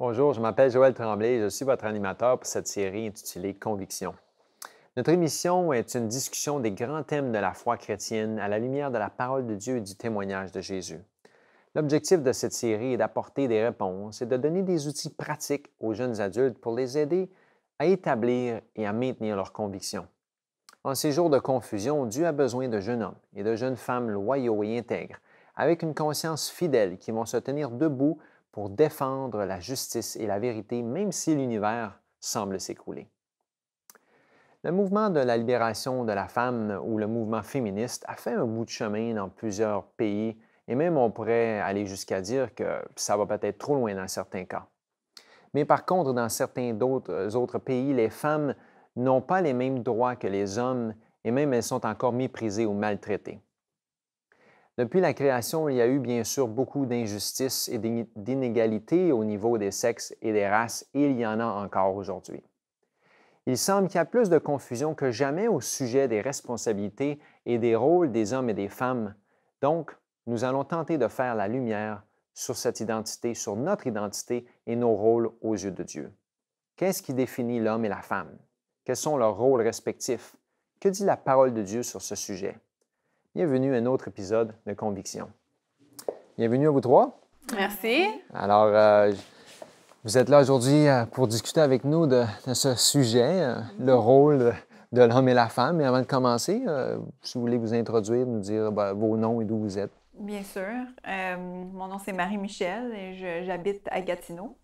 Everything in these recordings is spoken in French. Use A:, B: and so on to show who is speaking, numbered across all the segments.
A: Bonjour, je m'appelle Joël Tremblay et je suis votre animateur pour cette série intitulée Conviction. Notre émission est une discussion des grands thèmes de la foi chrétienne à la lumière de la parole de Dieu et du témoignage de Jésus. L'objectif de cette série est d'apporter des réponses et de donner des outils pratiques aux jeunes adultes pour les aider à établir et à maintenir leurs convictions. En ces jours de confusion, Dieu a besoin de jeunes hommes et de jeunes femmes loyaux et intègres, avec une conscience fidèle qui vont se tenir debout pour défendre la justice et la vérité, même si l'univers semble s'écrouler. Le mouvement de la libération de la femme ou le mouvement féministe a fait un bout de chemin dans plusieurs pays et même on pourrait aller jusqu'à dire que ça va peut-être trop loin dans certains cas. Mais par contre, dans certains autres pays, les femmes n'ont pas les mêmes droits que les hommes et même elles sont encore méprisées ou maltraitées. Depuis la création, il y a eu bien sûr beaucoup d'injustices et d'inégalités au niveau des sexes et des races, et il y en a encore aujourd'hui. Il semble qu'il y a plus de confusion que jamais au sujet des responsabilités et des rôles des hommes et des femmes. Donc, nous allons tenter de faire la lumière sur cette identité, sur notre identité et nos rôles aux yeux de Dieu. Qu'est-ce qui définit l'homme et la femme? Quels sont leurs rôles respectifs? Que dit la parole de Dieu sur ce sujet? Bienvenue à un autre épisode de Conviction. Bienvenue à vous trois.
B: Merci.
A: Alors, vous êtes là aujourd'hui pour discuter avec nous de ce sujet, le rôle de l'homme et la femme. Mais avant de commencer, si vous voulez vous introduire, nous dire vos noms et d'où vous êtes.
B: Bien sûr. Mon nom, c'est Marie-Michel et j'habite à Gatineau.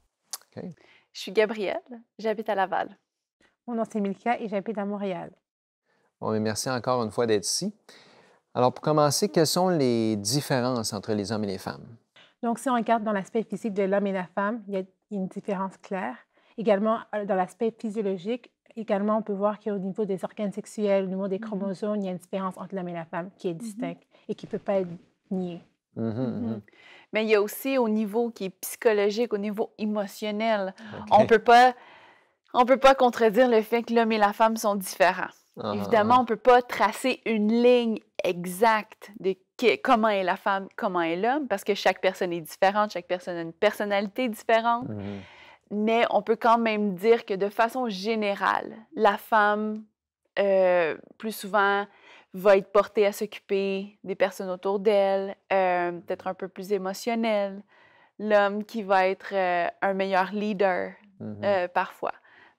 A: OK.
C: Je suis Gabrielle, j'habite à Laval.
D: Mon nom, c'est Milka et j'habite à Montréal.
A: Bon, mais merci encore une fois d'être ici. Alors, pour commencer, quelles sont les différences entre les hommes et les femmes?
D: Donc, si on regarde dans l'aspect physique de l'homme et la femme, il y a une différence claire. Également, dans l'aspect physiologique, on peut voir qu'au niveau des organes sexuels, au niveau des chromosomes, il y a une différence entre l'homme et la femme qui est distincte et qui ne peut pas être niée.
C: Mais il y a aussi au niveau qui est psychologique, au niveau émotionnel.
A: OK.
C: On peut pas contredire le fait que l'homme et la femme sont différents. Évidemment, on ne peut pas tracer une ligne exacte de comment est la femme, comment est l'homme, parce que chaque personne est différente, chaque personne a une personnalité différente. Mais on peut quand même dire que de façon générale, la femme, plus souvent, va être portée à s'occuper des personnes autour d'elle, peut-être un peu plus émotionnelle. L'homme qui va être un meilleur leader, parfois.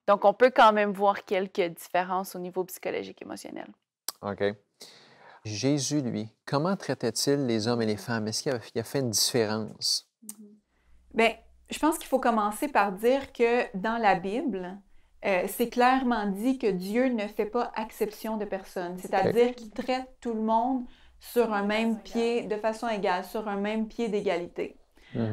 C: Donc, on peut quand même voir quelques différences au niveau psychologique émotionnel.
A: OK. Jésus, lui, comment traitait-il les hommes et les femmes? Est-ce qu'il a fait une différence?
B: Bien, je pense qu'il faut commencer par dire que dans la Bible, c'est clairement dit que Dieu ne fait pas exception de personne. C'est-à-dire qu'il traite tout le monde sur un même pied, de façon égale, sur un même pied d'égalité.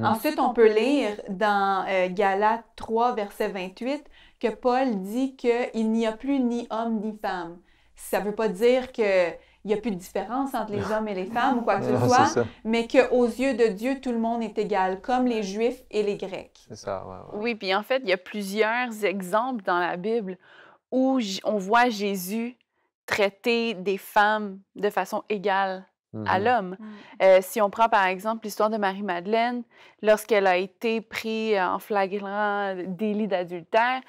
B: Ensuite, on peut lire dans Galates 3, verset 28, que Paul dit qu'il n'y a plus ni homme ni femme. Ça ne veut pas dire qu'il n'y a plus de différence entre les hommes et les femmes ou quoi que ce soit, mais qu'aux yeux de Dieu, tout le monde est égal, comme les Juifs et les Grecs.
A: C'est ça, ouais.
C: Oui, puis en fait, il y a plusieurs exemples dans la Bible où on voit Jésus traiter des femmes de façon égale à l'homme. Si on prend par exemple l'histoire de Marie-Madeleine, lorsqu'elle a été prise en flagrant délit d'adultère,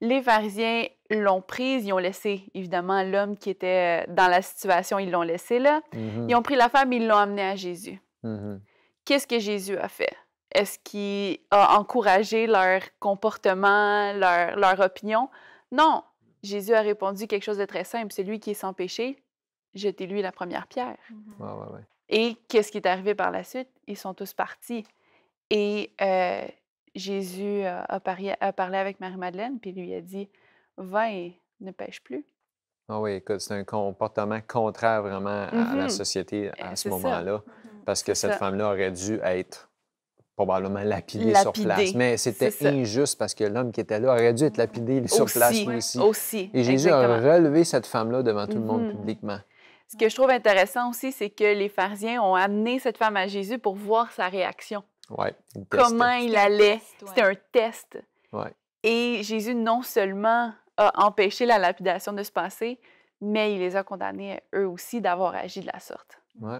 C: les pharisiens l'ont prise, ils ont laissé évidemment l'homme qui était dans la situation, ils l'ont laissé là. Ils ont pris la femme, ils l'ont amenée à Jésus. Qu'est-ce que Jésus a fait? Est-ce qu'il a encouragé leur comportement, leur opinion? Non. Jésus a répondu quelque chose de très simple. Celui qui est sans péché, jetez-lui la première pierre.
A: Ouais.
C: Et qu'est-ce qui est arrivé par la suite? Ils sont tous partis. Et Jésus a parlé avec Marie-Madeleine, puis lui a dit, va et ne pêche plus.
A: Ah oui, écoute, c'est un comportement contraire vraiment à la société à ce moment-là, parce que cette femme-là aurait dû être probablement lapidée sur place. Mais c'était injuste parce que l'homme qui était là aurait dû être lapidé sur place lui aussi. Et Jésus a relevé cette femme-là devant tout le monde publiquement.
C: Ce que je trouve intéressant aussi, c'est que les pharisiens ont amené cette femme à Jésus pour voir sa réaction.
A: Ouais,
C: comment il allait. C'était un test.
A: Ouais.
C: Et Jésus, non seulement a empêché la lapidation de se passer, mais il les a condamnés, eux aussi, d'avoir agi de la sorte.
A: Ouais.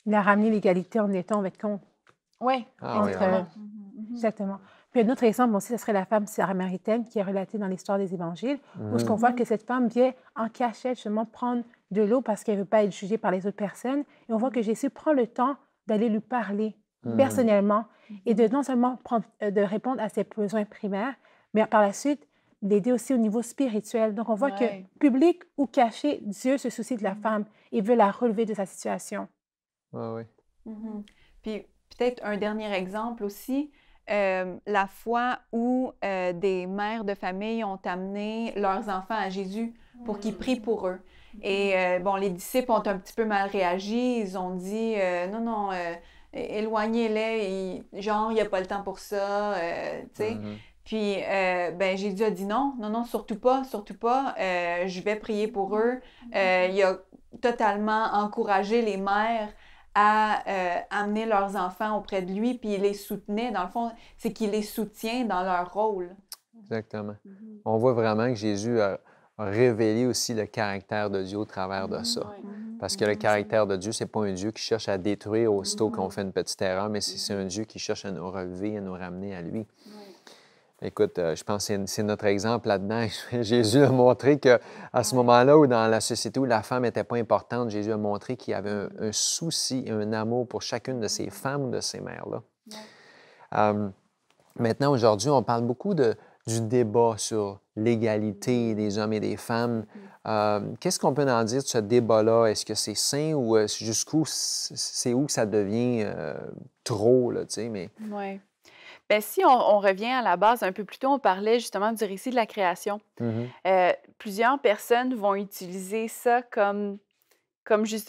D: Il a ramené l'égalité en étant avec compte.
C: Oui.
A: Ah, oui, vraiment.
D: Exactement. Puis un autre exemple aussi, ce serait la femme samaritaine qui est relatée dans l'histoire des évangiles, où ce qu'on voit que cette femme vient en cachette justement prendre de l'eau parce qu'elle ne veut pas être jugée par les autres personnes. Et on voit que Jésus prend le temps d'aller lui parler personnellement et de non seulement de répondre à ses besoins primaires, mais par la suite d'aider aussi au niveau spirituel. Donc on voit que public ou caché, Dieu se soucie de la femme et veut la relever de sa situation.
A: Oui.
B: Puis peut-être un dernier exemple aussi, la fois où des mères de famille ont amené leurs enfants à Jésus pour qu'il prie pour eux. Et bon, les disciples ont un petit peu mal réagi. Ils ont dit non, éloignez-les. Genre, il n'y a pas le temps pour ça. Tu sais. Puis ben, Jésus a dit non, surtout pas. Je vais prier pour eux. Il a totalement encouragé les mères à amener leurs enfants auprès de lui, puis il les soutenait. Dans le fond, c'est qu'il les soutient dans leur rôle.
A: Exactement. On voit vraiment que Jésus a révélé aussi le caractère de Dieu au travers de ça. Parce que le caractère de Dieu, ce n'est pas un Dieu qui cherche à détruire aussitôt qu'on fait une petite erreur, mais c'est un Dieu qui cherche à nous relever, à nous ramener à lui. Écoute, je pense que c'est notre exemple là-dedans. Jésus a montré qu'à ce moment-là, où dans la société où la femme n'était pas importante, Jésus a montré qu'il y avait un souci et un amour pour chacune de ces femmes ou de ces mères-là. Maintenant, aujourd'hui, on parle beaucoup du débat sur l'égalité des hommes et des femmes. Qu'est-ce qu'on peut en dire de ce débat-là? Est-ce que c'est sain ou jusqu'où c'est où que ça devient trop, là, tu sais, mais...
C: Oui. Bien, si on revient à la base, un peu plus tôt, on parlait justement du récit de la création. Plusieurs personnes vont utiliser ça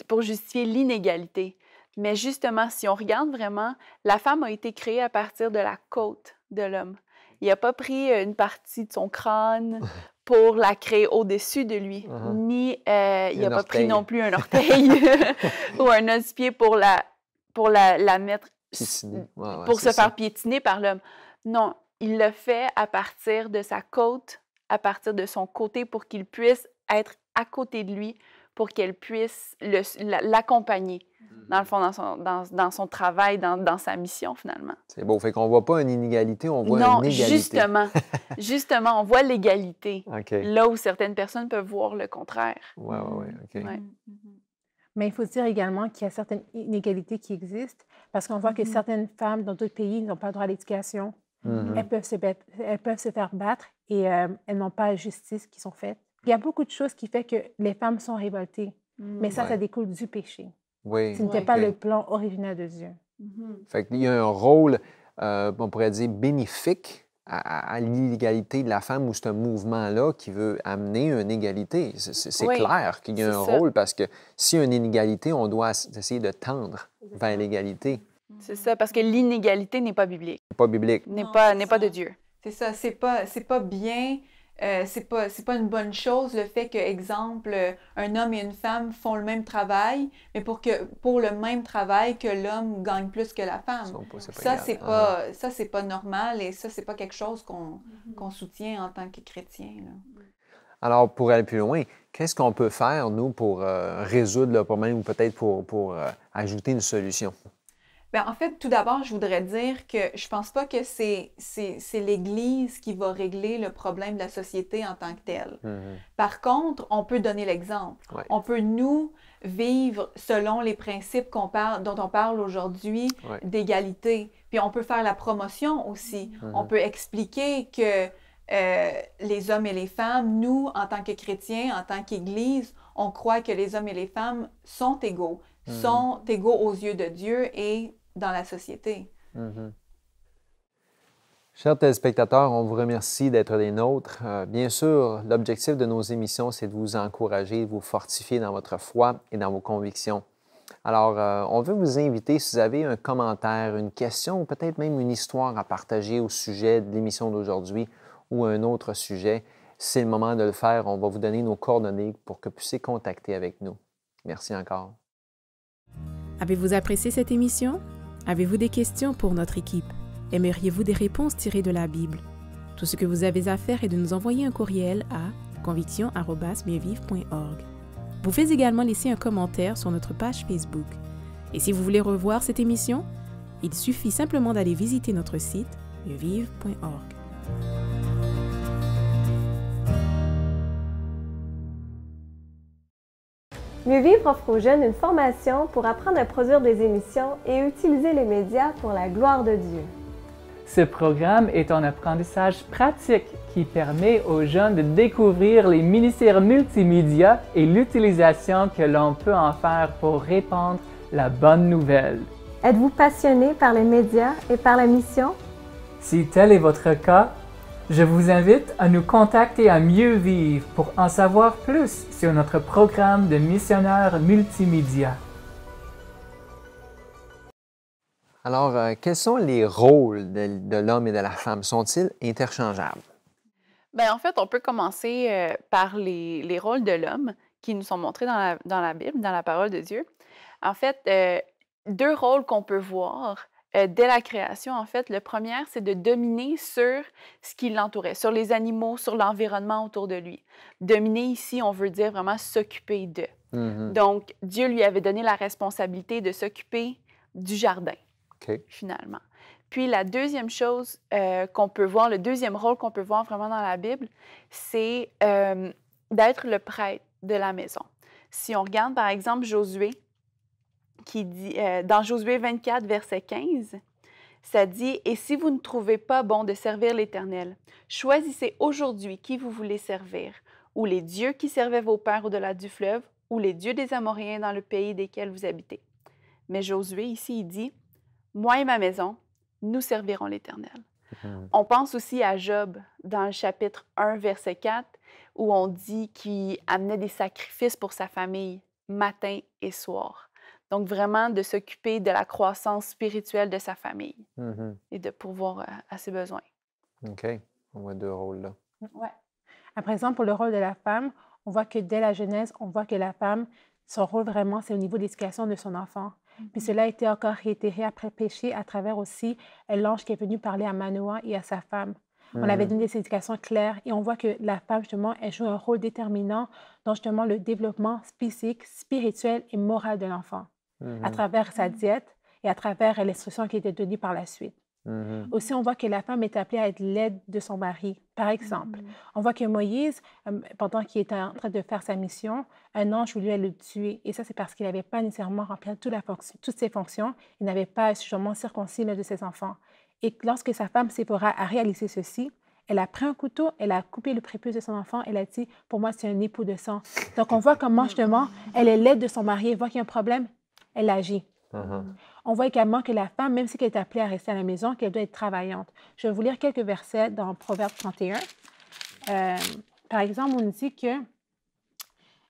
C: pour justifier l'inégalité. Mais justement, si on regarde vraiment, la femme a été créée à partir de la côte de l'homme. Il n'a pas pris une partie de son crâne pour la créer au-dessus de lui, ni il n'a pas pris non plus un orteil ou un os-pied pour la mettre pour se faire piétiner par l'homme. Non, il l'a fait à partir de sa côte, à partir de son côté, pour qu'il puisse être à côté de lui, pour qu'elle puisse l'accompagner, dans le fond, dans son travail, dans sa mission, finalement.
A: C'est beau. Fait qu'on ne voit pas une inégalité, on voit une égalité.
C: Non, justement, on voit l'égalité. Là où certaines personnes peuvent voir le contraire.
A: Oui, OK.
D: Mais il faut dire également qu'il y a certaines inégalités qui existent parce qu'on voit que certaines femmes dans d'autres pays n'ont pas le droit à l'éducation. Elles peuvent se faire battre et elles n'ont pas la justice qui sont faites. Il y a beaucoup de choses qui font que les femmes sont révoltées. Mais ça découle du péché. Ce n'était pas le plan original de Dieu.
A: Fait qu'il y a un rôle, on pourrait dire, bénéfique à l'égalité de la femme ou c'est un mouvement-là qui veut amener une égalité. C'est clair qu'il y a un rôle parce que s'il y a une inégalité, on doit essayer de tendre vers l'égalité.
C: C'est ça, parce que l'inégalité n'est pas biblique.
A: Pas biblique.
C: N'est pas de Dieu.
B: C'est ça, c'est pas bien, c'est pas une bonne chose le fait que, exemple, un homme et une femme font le même travail, mais pour le même travail que l'homme gagne plus que la femme. Ça, c'est pas normal et ça, c'est pas quelque chose qu'on soutient en tant que chrétien, là.
A: Alors, pour aller plus loin, qu'est-ce qu'on peut faire, nous, pour résoudre le problème ou peut-être pour ajouter une solution?
B: Bien, en fait, tout d'abord, je voudrais dire que je pense pas que c'est l'Église qui va régler le problème de la société en tant que telle. Par contre, on peut donner l'exemple. On peut, nous, vivre selon les principes dont on parle aujourd'hui d'égalité. Puis on peut faire la promotion aussi. On peut expliquer que les hommes et les femmes, nous, en tant que chrétiens, en tant qu'Église, on croit que les hommes et les femmes sont égaux aux yeux de Dieu et dans la société.
A: Chers téléspectateurs, on vous remercie d'être des nôtres. Bien sûr, l'objectif de nos émissions, c'est de vous encourager, de vous fortifier dans votre foi et dans vos convictions. Alors, on veut vous inviter, si vous avez un commentaire, une question ou peut-être même une histoire à partager au sujet de l'émission d'aujourd'hui ou un autre sujet, c'est le moment de le faire. On va vous donner nos coordonnées pour que vous puissiez contacter avec nous. Merci encore.
E: Avez-vous apprécié cette émission? Avez-vous des questions pour notre équipe? Aimeriez-vous des réponses tirées de la Bible? Tout ce que vous avez à faire est de nous envoyer un courriel à conviction@mieuxvivre.org. Vous pouvez également laisser un commentaire sur notre page Facebook. Et si vous voulez revoir cette émission, il suffit simplement d'aller visiter notre site mieuxvivre.org.
F: Mieux Vivre offre aux jeunes une formation pour apprendre à produire des émissions et utiliser les médias pour la gloire de Dieu.
G: Ce programme est un apprentissage pratique qui permet aux jeunes de découvrir les ministères multimédia et l'utilisation que l'on peut en faire pour répandre la bonne nouvelle.
F: Êtes-vous passionné par les médias et par la mission?
G: Si tel est votre cas, je vous invite à nous contacter à Mieux Vivre pour en savoir plus sur notre programme de missionnaires multimédia.
A: Alors, quels sont les rôles de l'homme et de la femme? Sont-ils interchangeables?
C: Bien, en fait, on peut commencer par les rôles de l'homme qui nous sont montrés dans la Bible, dans la parole de Dieu. En fait, deux rôles qu'on peut voir dès la création, en fait. Le premier, c'est de dominer sur ce qui l'entourait, sur les animaux, sur l'environnement autour de lui. Dominer ici, on veut dire vraiment s'occuper d'eux. Donc, Dieu lui avait donné la responsabilité de s'occuper du jardin, finalement. Puis la deuxième chose qu'on peut voir, le deuxième rôle qu'on peut voir vraiment dans la Bible, c'est d'être le prêtre de la maison. Si on regarde, par exemple, Josué, qui dit, dans Josué 24, verset 15, ça dit « Et si vous ne trouvez pas bon de servir l'Éternel, choisissez aujourd'hui qui vous voulez servir, ou les dieux qui servaient vos pères au-delà du fleuve, ou les dieux des Amoréens dans le pays desquels vous habitez. » Mais Josué, ici, il dit « Moi et ma maison, nous servirons l'Éternel. » On pense aussi à Job, dans le chapitre 1, verset 4, où on dit qu'il amenait des sacrifices pour sa famille, matin et soir. Donc, vraiment, de s'occuper de la croissance spirituelle de sa famille et de pourvoir à ses besoins.
A: OK. On voit deux rôles là.
D: Ouais. À présent, pour le rôle de la femme, on voit que dès la Genèse, on voit que la femme, son rôle vraiment, c'est au niveau de l'éducation de son enfant. Puis cela a été encore réitéré après péché à travers aussi l'ange qui est venu parler à Manoah et à sa femme. On avait donné des éducations claires et on voit que la femme, justement, elle joue un rôle déterminant dans justement le développement physique, spirituel et moral de l'enfant. À travers sa diète et à travers l'instruction qui a été donnée par la suite. Aussi, on voit que la femme est appelée à être l'aide de son mari. Par exemple, on voit que Moïse, pendant qu'il était en train de faire sa mission, un ange voulait le tuer. Et ça, c'est parce qu'il n'avait pas nécessairement rempli toutes ses fonctions. Il n'avait pas suffisamment circoncis l'un de ses enfants. Et lorsque sa femme Séphora a réalisé ceci, elle a pris un couteau, elle a coupé le prépuce de son enfant, elle a dit « Pour moi, c'est un époux de sang. » Donc, on voit comment, justement, elle est l'aide de son mari. Elle voit qu'il y a un problème, elle agit. On voit également que la femme, même si elle est appelée à rester à la maison, qu'elle doit être travaillante. Je vais vous lire quelques versets dans Proverbe 31. Par exemple, on dit que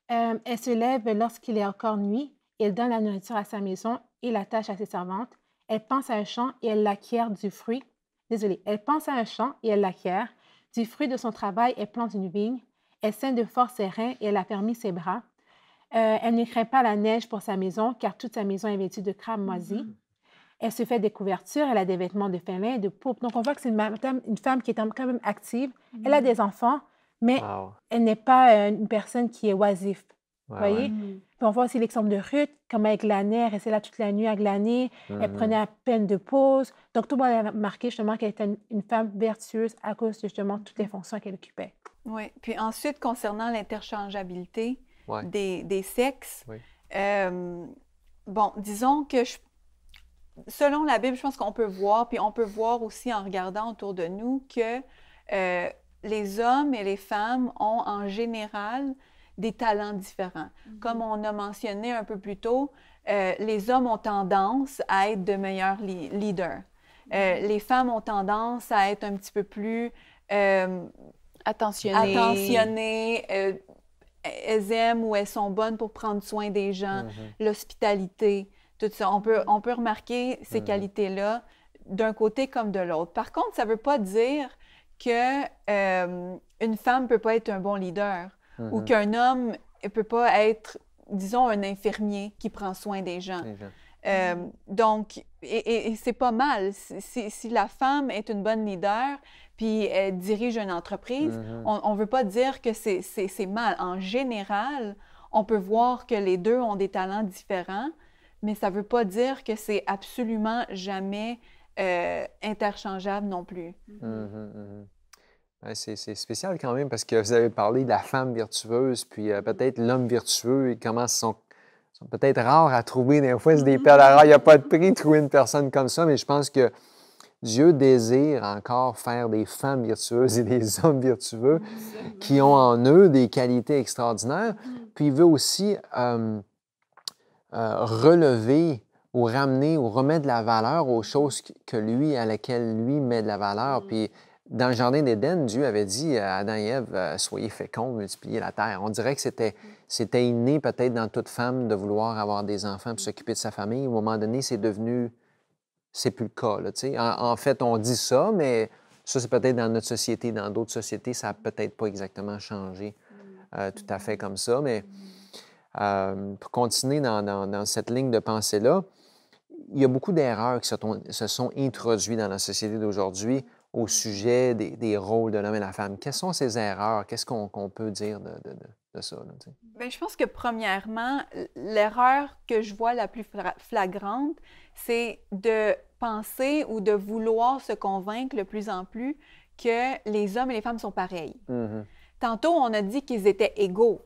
D: elle se lève lorsqu'il est encore nuit, et elle donne la nourriture à sa maison et la tâche à ses servantes. Elle pense à un champ et elle l'acquiert du fruit. Désolée, elle pense à un champ et elle l'acquiert. Du fruit de son travail, elle plante une vigne. Elle scinde de force ses reins et elle affermit ses bras. Elle ne craint pas la neige pour sa maison, car toute sa maison est vêtue de crabes moisis. Elle se fait des couvertures, elle a des vêtements de fin lin et de pourpre. Donc, on voit que c'est une femme qui est quand même active. Elle a des enfants, mais elle n'est pas une personne qui est oisive. Vous voyez? Puis on voit aussi l'exemple de Ruth, comment elle glanait, elle restait là toute la nuit à glaner, elle prenait à peine de pause. Donc, tout le monde a remarqué justement qu'elle était une femme vertueuse à cause de justement toutes les fonctions qu'elle occupait.
B: Oui. Puis ensuite, concernant l'interchangeabilité des sexes, bon, disons que selon la Bible, je pense qu'on peut voir, puis on peut voir aussi en regardant autour de nous que les hommes et les femmes ont en général des talents différents. Comme on a mentionné un peu plus tôt, les hommes ont tendance à être de meilleurs leaders. Les femmes ont tendance à être un petit peu plus attentionnées. Elles aiment ou elles sont bonnes pour prendre soin des gens, l'hospitalité, tout ça. On peut remarquer ces qualités-là d'un côté comme de l'autre. Par contre, ça ne veut pas dire qu'une femme ne peut pas être un bon leader ou qu'un homme ne peut pas être, disons, un infirmier qui prend soin des gens. Donc, et c'est pas mal. Si la femme est une bonne leader, puis elle dirige une entreprise, on ne veut pas dire que c'est mal. En général, on peut voir que les deux ont des talents différents, mais ça ne veut pas dire que c'est absolument jamais interchangeables non plus.
A: Ouais, c'est spécial quand même parce que vous avez parlé de la femme virtueuse, puis peut-être l'homme vertueux et comment sont peut-être rares à trouver. Des fois, c'est des perles rares. Il n'y a pas de prix de trouver une personne comme ça, mais je pense que Dieu désire encore faire des femmes virtueuses et des hommes vertueux qui ont en eux des qualités extraordinaires. Puis il veut aussi relever ou ramener ou remettre de la valeur aux choses à laquelle lui met de la valeur. Puis dans le Jardin d'Éden, Dieu avait dit à Adam et Ève, soyez féconds, multipliez la terre. On dirait que c'était inné peut-être dans toute femme de vouloir avoir des enfants et s'occuper de sa famille. Au moment donné, c'est plus le cas. Là, en fait, on dit ça, mais ça, c'est peut-être dans notre société. Dans d'autres sociétés, ça n'a peut-être pas exactement changé tout à fait comme ça. Mais pour continuer dans cette ligne de pensée-là, il y a beaucoup d'erreurs qui se sont introduites dans la société d'aujourd'hui au sujet des rôles de l'homme et de la femme. Quelles sont ces erreurs? Qu'est-ce qu'on peut dire de ça? Là,
B: bien, je pense que premièrement, l'erreur que je vois la plus flagrante, c'est de penser ou de vouloir se convaincre de plus en plus que les hommes et les femmes sont pareils. Tantôt, on a dit qu'ils étaient égaux,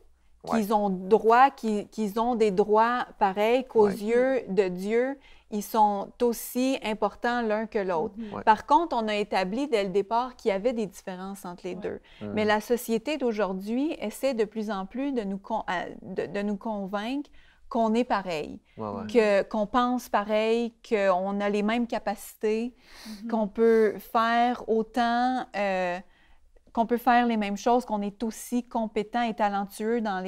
B: qu'ils ont droit, qu'ils ont des droits pareils, qu'aux yeux de Dieu, ils sont aussi importants l'un que l'autre. Par contre, on a établi dès le départ qu'il y avait des différences entre les deux. Mais la société d'aujourd'hui essaie de plus en plus de nous convaincre qu'on est pareil, qu'on pense pareil, qu'on a les mêmes capacités, qu'on peut faire autant, qu'on peut faire les mêmes choses, qu'on est aussi compétent et talentueux dans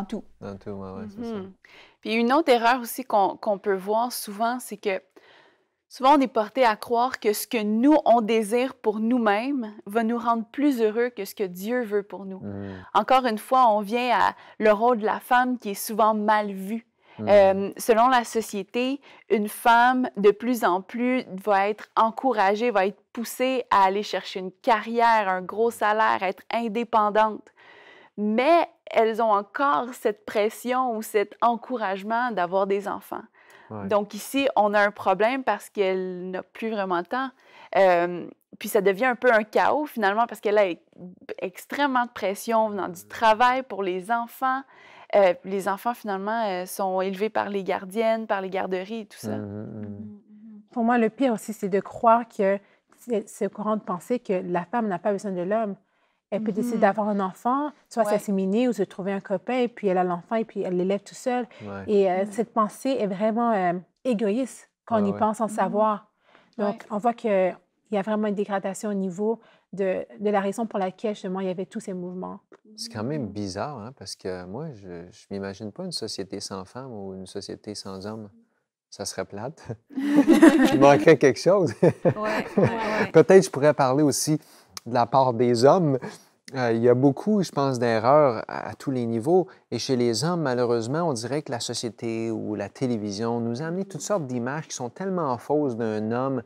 B: tout.
A: Dans tout, c'est ça.
C: Puis une autre erreur aussi qu'on peut voir souvent, c'est que souvent on est porté à croire que ce que nous, on désire pour nous-mêmes va nous rendre plus heureux que ce que Dieu veut pour nous. Encore une fois, on vient à le rôle de la femme qui est souvent mal vu. Selon la société, une femme, de plus en plus, va être encouragée, va être poussée à aller chercher une carrière, un gros salaire, à être indépendante. Mais elles ont encore cette pression ou cet encouragement d'avoir des enfants. Donc ici, on a un problème parce qu'elle n'a plus vraiment le temps. Puis ça devient un peu un chaos finalement parce qu'elle a extrêmement de pression venant du travail pour les enfants. Les enfants finalement sont élevés par les gardiennes, par les garderies et tout ça.
D: Pour moi, le pire aussi, c'est de croire que ce courant de pensée que la femme n'a pas besoin de l'homme. Elle peut décider d'avoir un enfant, soit s'asséminer ou se trouver un copain, et puis elle a l'enfant et puis elle l'élève tout seul. Et cette pensée est vraiment égoïste quand on y pense sans savoir. Donc, on voit qu'il y a vraiment une dégradation au niveau de la raison pour laquelle, justement, il y avait tous ces mouvements.
A: C'est quand même bizarre, hein, parce que moi, je ne m'imagine pas une société sans femmes ou une société sans hommes. Ça serait plate. Il manquerait quelque chose. Peut-être je pourrais parler aussi de la part des hommes. Il y a beaucoup, je pense, d'erreurs à tous les niveaux. Et chez les hommes, malheureusement, on dirait que la société ou la télévision nous a amené toutes sortes d'images qui sont tellement fausses d'un homme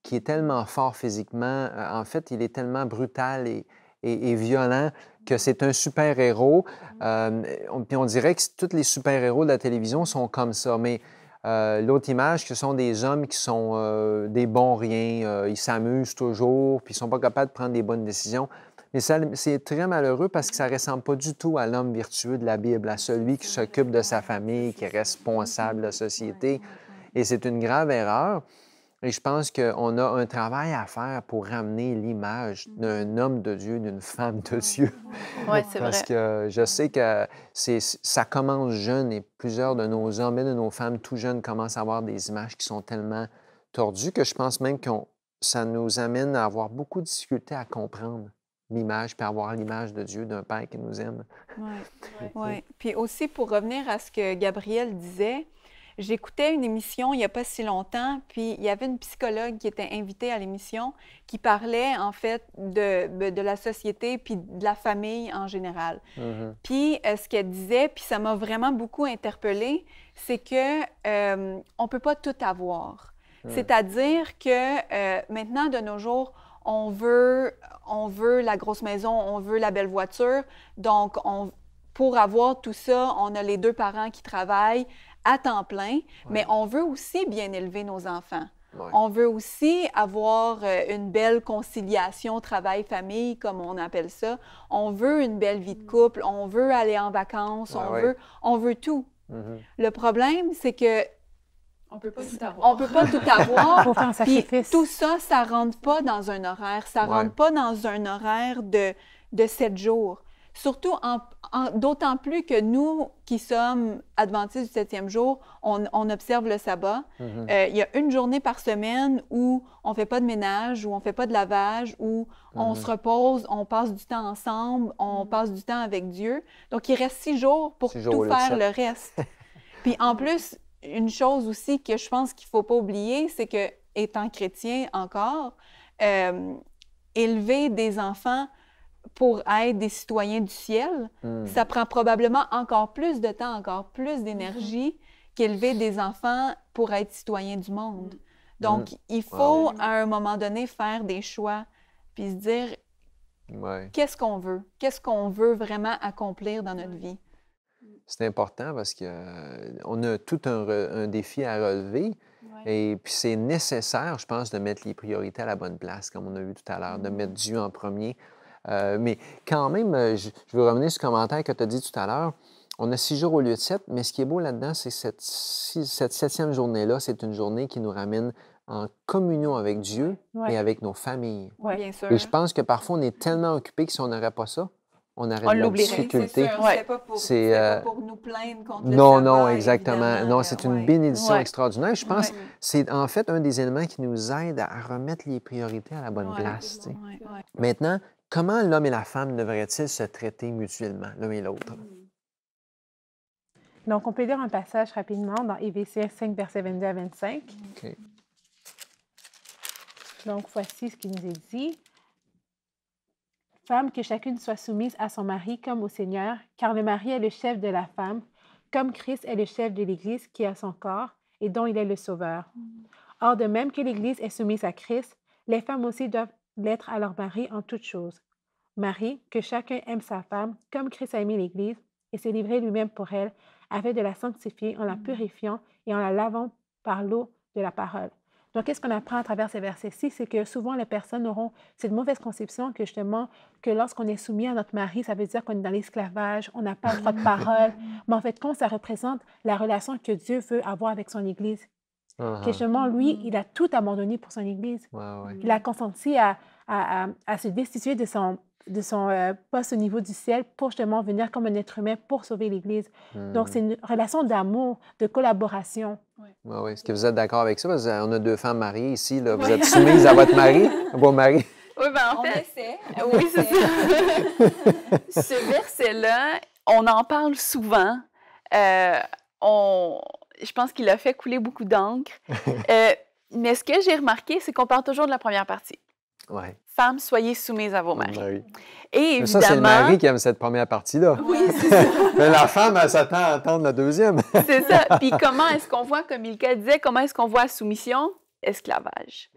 A: qui est tellement fort physiquement. En fait, il est tellement brutal et violent que c'est un super-héros. Puis on dirait que tous les super-héros de la télévision sont comme ça. Mais l'autre image, ce sont des hommes qui sont des bons riens, ils s'amusent toujours, puis ils ne sont pas capables de prendre des bonnes décisions. Mais c'est très malheureux parce que ça ne ressemble pas du tout à l'homme vertueux de la Bible, à celui qui s'occupe de sa famille, qui est responsable de la société. Et c'est une grave erreur. Et je pense qu'on a un travail à faire pour ramener l'image d'un homme de Dieu, d'une femme de Dieu.
C: Oui, c'est vrai.
A: Parce que je sais que ça commence jeune et plusieurs de nos hommes et de nos femmes tout jeunes commencent à avoir des images qui sont tellement tordues que je pense même que ça nous amène à avoir beaucoup de difficultés à comprendre l'image, puis à avoir l'image de Dieu, d'un Père qui nous aime.
B: Oui. Puis aussi, pour revenir à ce que Gabriel disait, j'écoutais une émission il n'y a pas si longtemps, puis il y avait une psychologue qui était invitée à l'émission qui parlait en fait de la société puis de la famille en général. Puis ce qu'elle disait, puis ça m'a vraiment beaucoup interpellée, c'est que on ne peut pas tout avoir. C'est-à-dire que maintenant, de nos jours, on veut la grosse maison, on veut la belle voiture. Donc, pour avoir tout ça, on a les 2 parents qui travaillent à temps plein, mais on veut aussi bien élever nos enfants.
A: Ouais.
B: On veut aussi avoir une belle conciliation travail-famille, comme on appelle ça. On veut une belle vie de couple, on veut aller en vacances, on veut tout. Le problème, c'est que
C: on peut pas tout avoir.
B: On peut pas tout avoir.
D: Faut faire un sacrifice.
B: Tout ça, ça rentre pas dans un horaire. Ça rentre pas dans un horaire de 7 jours. Surtout, d'autant plus que nous, qui sommes adventistes du 7e jour, on observe le sabbat. Il y a une journée par semaine où on ne fait pas de ménage, où on ne fait pas de lavage, où on se repose, on passe du temps ensemble, on passe du temps avec Dieu. Donc, il reste 6 jours pour tout faire le reste. Puis en plus, une chose aussi que je pense qu'il ne faut pas oublier, c'est que, étant chrétien encore, élever des enfants pour être des citoyens du ciel, ça prend probablement encore plus de temps, encore plus d'énergie qu'élever des enfants pour être citoyens du monde. Donc, il faut, à un moment donné, faire des choix, puis se dire, qu'est-ce qu'on veut? Qu'est-ce qu'on veut vraiment accomplir dans notre vie?
A: C'est important parce qu'on a tout un défi à relever. Et puis, c'est nécessaire, je pense, de mettre les priorités à la bonne place, comme on a vu tout à l'heure, de mettre Dieu en premier. Mais quand même, je veux revenir sur le commentaire que tu as dit tout à l'heure. On a 6 jours au lieu de 7, mais ce qui est beau là-dedans, c'est cette 7e journée-là, c'est une journée qui nous ramène en communion avec Dieu et avec nos familles.
B: Oui, bien sûr.
A: Et je pense que parfois, on est tellement occupés que si on n'aurait pas ça, on aurait de la difficulté.
B: C'est sûr, c'est pas pour nous plaindre contre le
A: Non,
B: sabbat,
A: non, exactement.
B: évidemment.
A: Non, c'est une bénédiction extraordinaire. Je pense que c'est en fait un des éléments qui nous aide à remettre les priorités à la bonne place. Maintenant, comment l'homme et la femme devraient-ils se traiter mutuellement, l'un et l'autre?
D: Donc, on peut lire un passage rapidement dans Éphésiens 5, versets 22 à 25.
A: OK.
D: Donc, voici ce qu'il nous est dit. Femme, que chacune soit soumise à son mari comme au Seigneur, car le mari est le chef de la femme, comme Christ est le chef de l'Église qui a son corps et dont il est le sauveur. Or, de même que l'Église est soumise à Christ, les femmes aussi doivent l'être à leur mari en toutes choses. Mari, que chacun aime sa femme, comme Christ a aimé l'Église, et s'est livré lui-même pour elle, afin de la sanctifier en la purifiant et en la lavant par l'eau de la parole. Donc, qu'est-ce qu'on apprend à travers ces versets-ci? C'est que souvent, les personnes auront cette mauvaise conception que justement, que lorsqu'on est soumis à notre mari, ça veut dire qu'on est dans l'esclavage, on n'a pas le droit de parole. Mais en fait, quand ça représente la relation que Dieu veut avoir avec son Église. Que justement, lui, il a tout abandonné pour son Église. Il a consenti à se destituer de son poste au niveau du ciel pour justement venir comme un être humain pour sauver l'Église. Donc, c'est une relation d'amour, de collaboration.
A: Oui. Est-ce que vous êtes d'accord avec ça? Parce qu'on a 2 femmes mariées ici. Là. Vous êtes soumises à votre mari, à vos maris?
C: Oui, bien en fait,
B: essaie.
C: Oui, c'est ça. Ce verset-là, on en parle souvent. Je pense qu'il a fait couler beaucoup d'encre. Mais ce que j'ai remarqué, c'est qu'on parle toujours de la première partie.
A: Ouais.
C: Femmes, soyez soumises à vos maris.
A: Oui.
C: Et évidemment...
A: Mais ça, c'est le mari qui aime cette première partie-là.
C: Oui, c'est ça.
A: Mais la femme, elle s'attend à entendre la deuxième.
C: C'est ça. Puis comment est-ce qu'on voit, comme Ilka disait, comment est-ce qu'on voit soumission? Esclavage.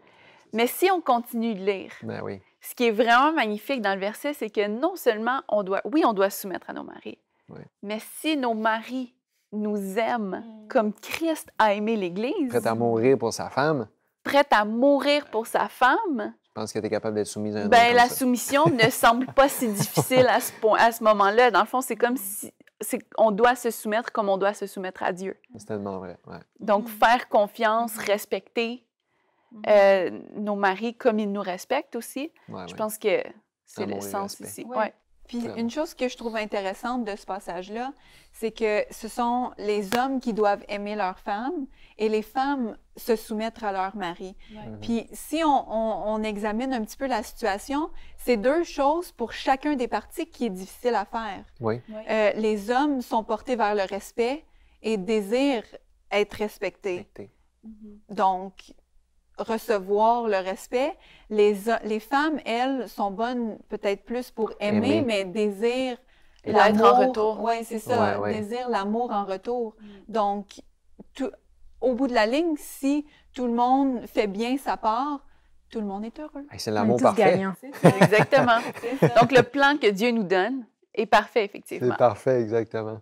C: Mais si on continue de lire, ce qui est vraiment magnifique dans le verset, c'est que non seulement on doit se soumettre à nos maris, mais si nos maris nous aiment comme Christ a aimé l'Église...
A: Prête à mourir pour sa femme.
C: Prête à mourir pour sa femme...
A: Je pense que tu es capable d'être soumise à un homme
C: Bien,
A: comme
C: la
A: ça.
C: soumission ne semble pas si difficile à ce moment-là. Dans le fond, c'est comme si on doit se soumettre comme on doit se soumettre à Dieu.
A: C'est tellement vrai,
C: Donc, faire confiance, respecter nos maris comme ils nous respectent aussi. Je pense que c'est le sens ici.
B: Puis une chose que je trouve intéressante de ce passage-là, c'est que ce sont les hommes qui doivent aimer leurs femmes et les femmes se soumettre à leur mari. Puis si on examine un petit peu la situation, c'est 2 choses pour chacun des parties qui est difficile à faire. Les hommes sont portés vers le respect et désirent être respectés. Donc, recevoir le respect. Les femmes, elles, sont bonnes peut-être plus pour aimer. Mais désirent
C: l'amour en retour.
B: Oui, c'est ça. Désirent l'amour en retour. Donc, au bout de la ligne, si tout le monde fait bien sa part, tout le monde est heureux.
A: C'est l'amour parfait.
C: Exactement. Donc, le plan que Dieu nous donne est parfait, effectivement.
A: C'est parfait, exactement.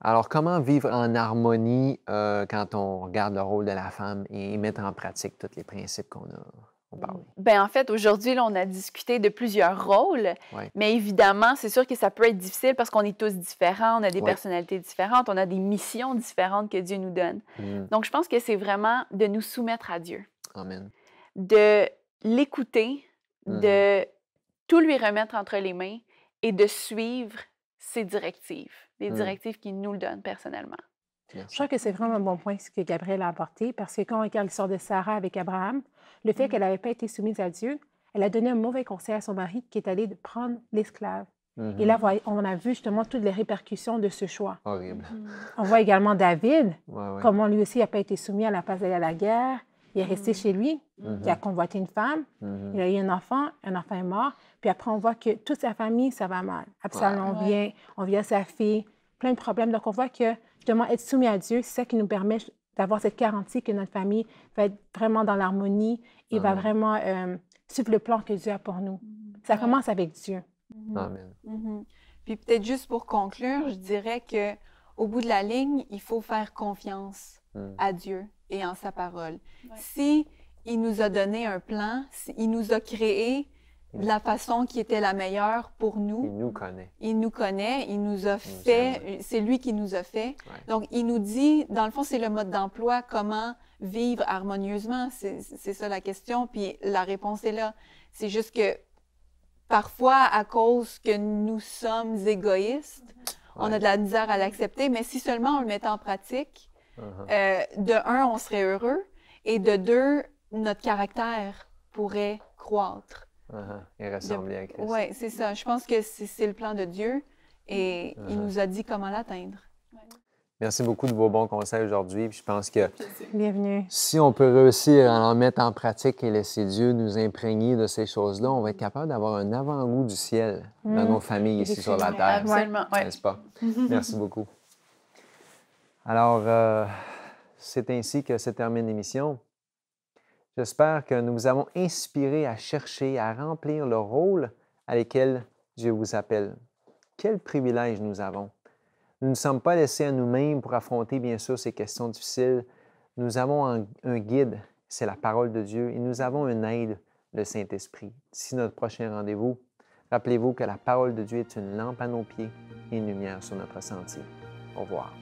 A: Alors, comment vivre en harmonie quand on regarde le rôle de la femme et mettre en pratique tous les principes qu'on a parlé?
C: Bien, en fait, aujourd'hui, là, on a discuté de plusieurs rôles,
A: Ouais.
C: mais évidemment, c'est sûr que ça peut être difficile parce qu'on est tous différents, on a des
A: Ouais.
C: personnalités différentes, on a des missions différentes que Dieu nous donne. Donc, je pense que c'est vraiment de nous soumettre à Dieu,
A: Amen.
C: de l'écouter, de tout lui remettre entre les mains et de suivre ses directives, les directives qu'il nous donne personnellement.
D: Je crois que c'est vraiment un bon point ce que Gabrielle a apporté, parce que quand on regarde l'histoire de Sarah avec Abraham, le fait qu'elle n'avait pas été soumise à Dieu, elle a donné un mauvais conseil à son mari qui est allé de prendre l'esclave. Et là, on a vu justement toutes les répercussions de ce choix.
A: Horrible.
D: On voit également David,
A: Ouais.
D: comment lui aussi n'a pas été soumis à la place d'aller à la guerre. Il est resté chez lui, il a convoité une femme, il a eu un enfant est mort. Puis après, on voit que toute sa famille, ça va mal. Absalom vient, on vient à sa fille, plein de problèmes. Donc, on voit que justement, être soumis à Dieu, c'est ça qui nous permet d'avoir cette garantie que notre famille va être vraiment dans l'harmonie et va vraiment suivre le plan que Dieu a pour nous. Ça commence avec Dieu.
A: Amen.
B: Puis peut-être juste pour conclure, je dirais que au bout de la ligne, il faut faire confiance à Dieu et en sa parole. Si il nous a donné un plan, il nous a créé de la façon qui était la meilleure pour nous.
A: Il nous connaît.
B: Il nous connaît, il nous a fait, c'est lui qui nous a fait.
A: Ouais.
B: Donc, il nous dit, dans le fond, c'est le mode d'emploi, comment vivre harmonieusement. C'est ça la question, puis la réponse est là. C'est juste que parfois, à cause que nous sommes égoïstes, on a de la misère à l'accepter, mais si seulement on le mettait en pratique, de un, on serait heureux, et de deux, notre caractère pourrait croître.
A: Et ressembler à Christ.
B: Oui, c'est ça. Je pense que c'est le plan de Dieu et il nous a dit comment l'atteindre.
A: Merci beaucoup de vos bons conseils aujourd'hui. Puis je pense que
D: Bienvenue.
A: si on peut réussir à en mettre en pratique et laisser Dieu nous imprégner de ces choses-là, on va être capable d'avoir un avant-goût du ciel dans nos familles ici sur la terre.
C: Absolument, oui.
A: N'est-ce pas? Merci beaucoup. Alors, c'est ainsi que se termine l'émission. J'espère que nous vous avons inspiré à chercher, à remplir le rôle à lequel Dieu vous appelle. Quel privilège nous avons. Nous ne sommes pas laissés à nous-mêmes pour affronter, bien sûr, ces questions difficiles. Nous avons un guide, c'est la parole de Dieu, et nous avons une aide, le Saint-Esprit. D'ici notre prochain rendez-vous, rappelez-vous que la parole de Dieu est une lampe à nos pieds et une lumière sur notre sentier. Au revoir.